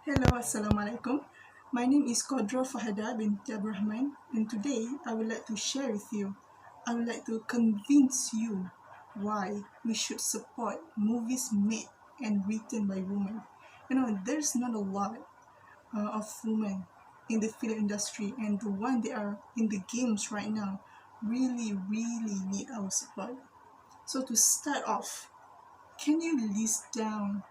Hello, Assalamualaikum. My name is Qaddra Fahada binti Rahman, and today I would like to share with you. I would like to convince you why we should support movies made and written by women. There's not a lot of women in the film industry, and the one that are in the games right now really need our support. So to start off, can you list down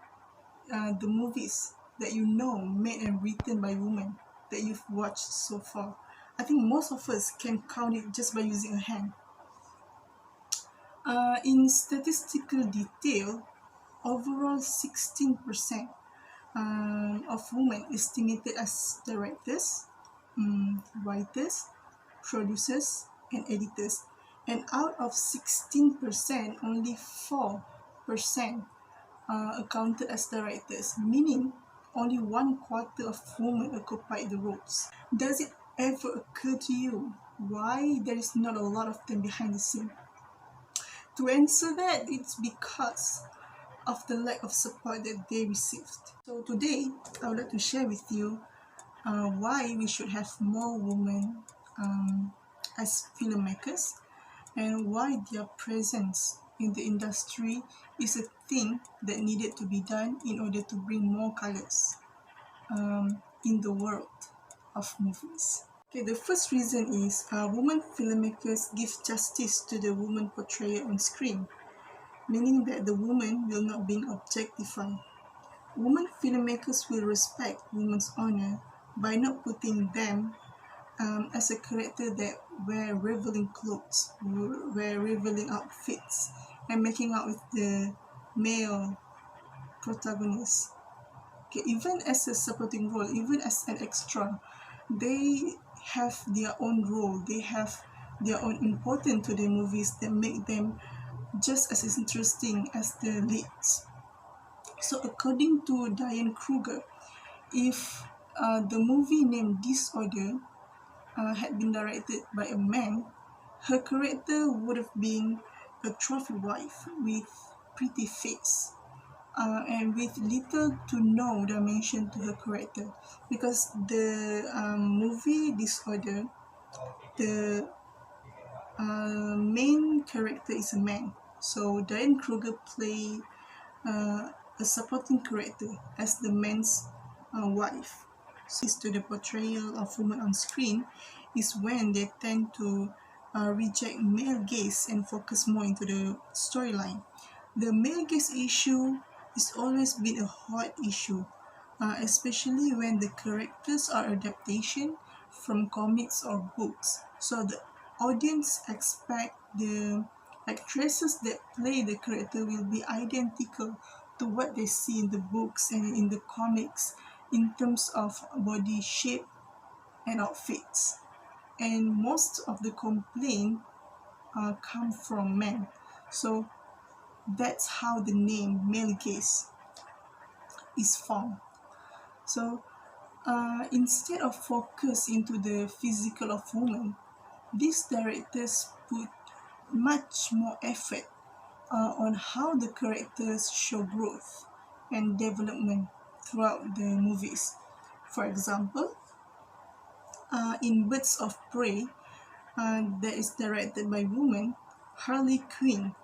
the movies that you know made and written by women that you've watched so far? I think most of us can count it just by using a hand. In statistical detail, overall 16% of women estimated as directors, writers, producers, and editors. And out of 16%, only 4% accounted as directors, meaning only 1/4 of women occupy the roles. Does it ever occur to you why there is not a lot of them behind the scene? To answer that, it's because of the lack of support that they received. So today, I would like to share with you why we should have more women as filmmakers, and why their presence in the industry is a thing that needed to be done in order to bring more colors in the world of movies. Okay, the first reason is women filmmakers give justice to the woman portrayed on screen, meaning that the woman will not be objectified. Women filmmakers will respect women's honor by not putting them as a character that wear revealing clothes, wear revealing outfits, and making out with the male protagonist. Okay, even as a supporting role, even as an extra, they have their own role, they have their own importance to the movies that make them just as interesting as the leads. So according to Diane Kruger, if the movie named Disorder had been directed by a man, her character would have been a trophy wife with pretty face and with little to no dimension to her character, because the movie Disorder, the main character is a man. So Diane Kruger played a supporting character as the man's wife. To the portrayal of women on screen is when they tend to reject male gaze and focus more into the storyline. The male gaze issue has always been a hot issue, especially when the characters are adaptation from comics or books. So the audience expect the actresses that play the character will be identical to what they see in the books and in the comics in terms of body shape and outfits. And most of the complaint come from men. So that's how the name male gaze is formed. So instead of focus into the physical of women, these directors put much more effort on how the characters show growth and development throughout the movies. For example, in Birds of Prey, that is directed by women, Harley Quinn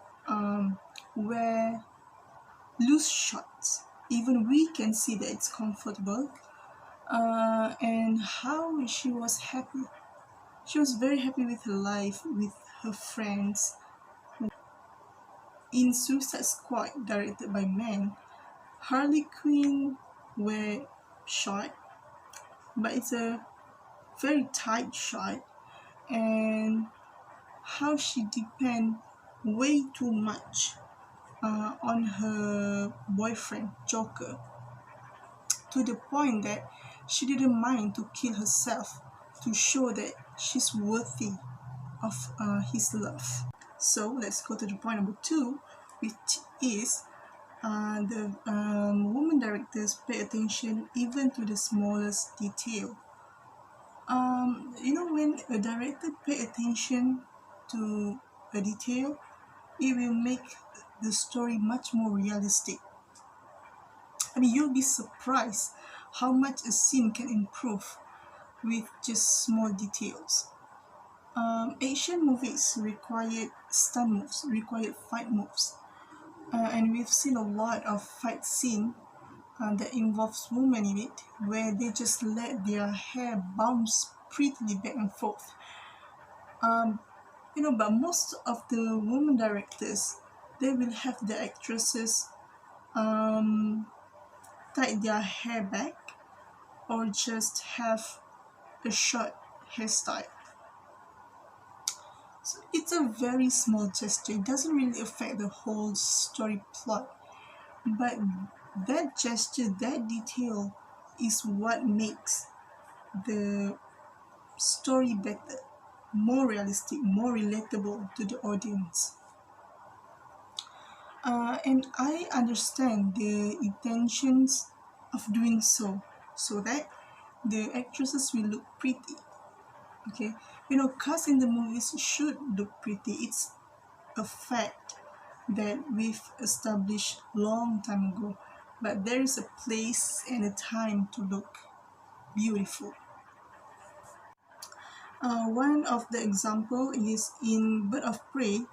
wear loose shorts. Even we can see that it's comfortable, and how she was happy. She was very happy with her life, with her friends. In Suicide Squad, directed by men, Harley Quinn wear short, but it's a very tight short, and how she depend way too much on her boyfriend Joker, to the point that she didn't mind to kill herself to show that she's worthy of his love. So let's go to the point number 2, which is the women directors pay attention even to the smallest detail. When a director pay attention to a detail, it will make the story much more realistic. You'll be surprised how much a scene can improve with just small details. Asian movies required stunt moves, required fight moves, and we've seen a lot of fight scene that involves women in it, where they just let their hair bounce prettily back and forth. But most of the women directors, they will have the actresses tie their hair back or just have a short hairstyle. So it's a very small gesture. It doesn't really affect the whole story plot, but that gesture, that detail is what makes the story better, more realistic, more relatable to the audience. And I understand the intentions of doing so that the actresses will look pretty. Okay, cast in the movies should look pretty. It's a fact that we've established long time ago, but there is a place and a time to look beautiful. One of the example is in Bird of Prey.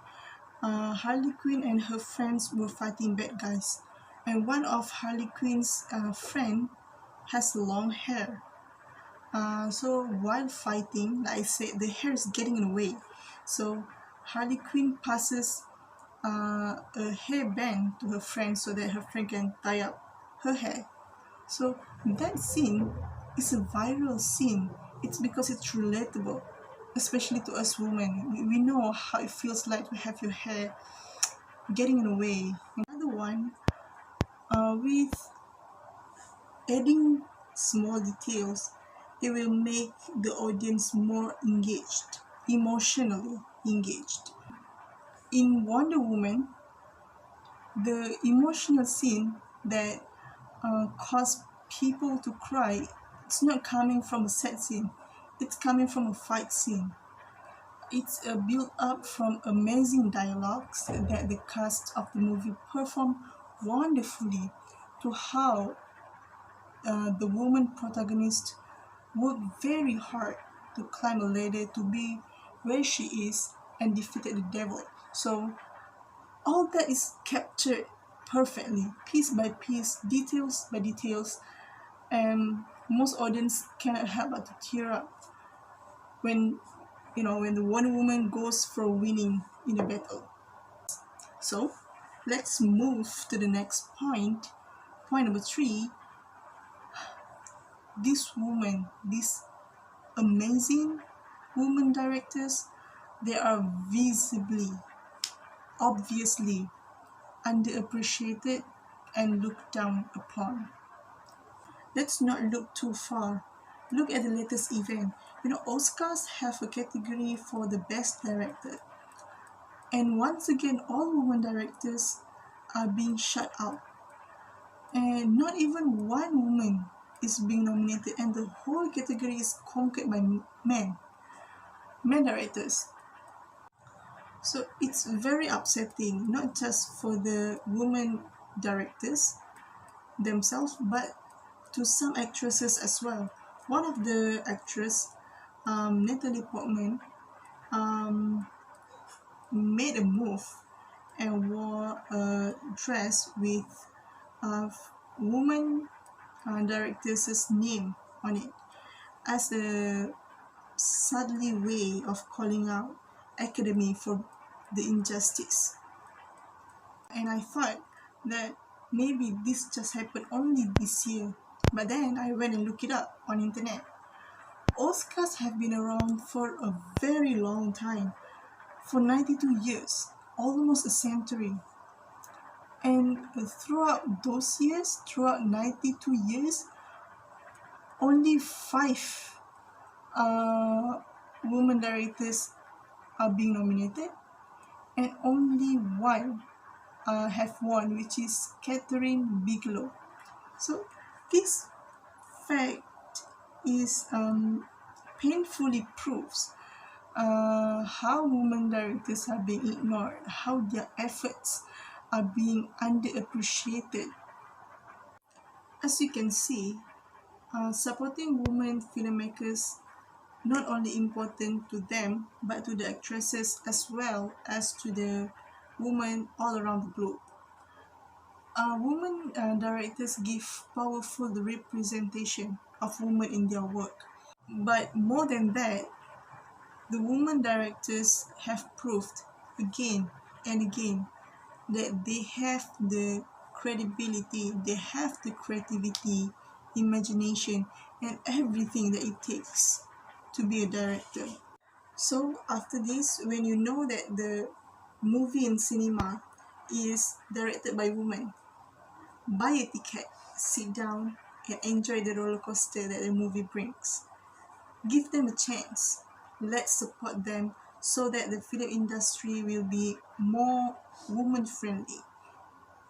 Harley Quinn and her friends were fighting bad guys, and one of Harley Quinn's friend has long hair. So while fighting, like I said, the hair is getting in the way. So Harley Quinn passes a hairband to her friend so that her friend can tie up her hair. So that scene is a viral scene. It's because it's relatable, especially to us women. We know how it feels like to have your hair getting in the way. Another one, with adding small details, it will make the audience more engaged, emotionally engaged. In Wonder Woman, the emotional scene that caused people to cry, it's not coming from a sad scene, it's coming from a fight scene. It's a build up from amazing dialogues that the cast of the movie performed wonderfully, to how the woman protagonist worked very hard to climb a ladder to be where she is and defeated the devil. So all that is captured perfectly, piece by piece, details by details, and most audience cannot help but to tear up when when the Wonder Woman goes for winning in a battle. So let's move to the next point. Point number 3. These amazing women directors, they are obviously underappreciated and looked down upon. Let's not look too far. Look at the latest event. Oscars have a category for the best director. And once again, all women directors are being shut out. And not even one woman is being nominated, and the whole category is conquered by men directors. So it's very upsetting, not just for the women directors themselves, but to some actresses as well. One of the actress, Natalie Portman, made a move and wore a dress with a woman director's name on it as a subtly way of calling out Academy for the injustice. And I thought that maybe this just happened only this year, but then I went and looked it up on internet. Oscars have been around for a very long time, for 92 years, almost a century. And throughout those years, throughout 92 years, only 5 women directors are being nominated, and only one have won, which is Catherine Bigelow. So this fact is painfully proves how women directors are being ignored, how their efforts are being underappreciated. As you can see, Supporting women filmmakers not only important to them but to the actresses as well as to the women all around the globe. Women directors give powerful representation of women in their work. But more than that, the women directors have proved again and again that they have the credibility, they have the creativity, imagination, and everything that it takes to be a director. So after this, when you know that the movie in cinema is directed by women, buy a ticket, sit down, and enjoy the roller coaster that the movie brings. Give them a chance. Let's support them so that the film industry will be more woman friendly.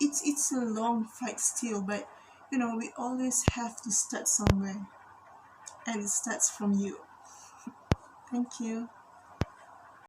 It's a long fight still, but we always have to start somewhere, and it starts from you. Thank you.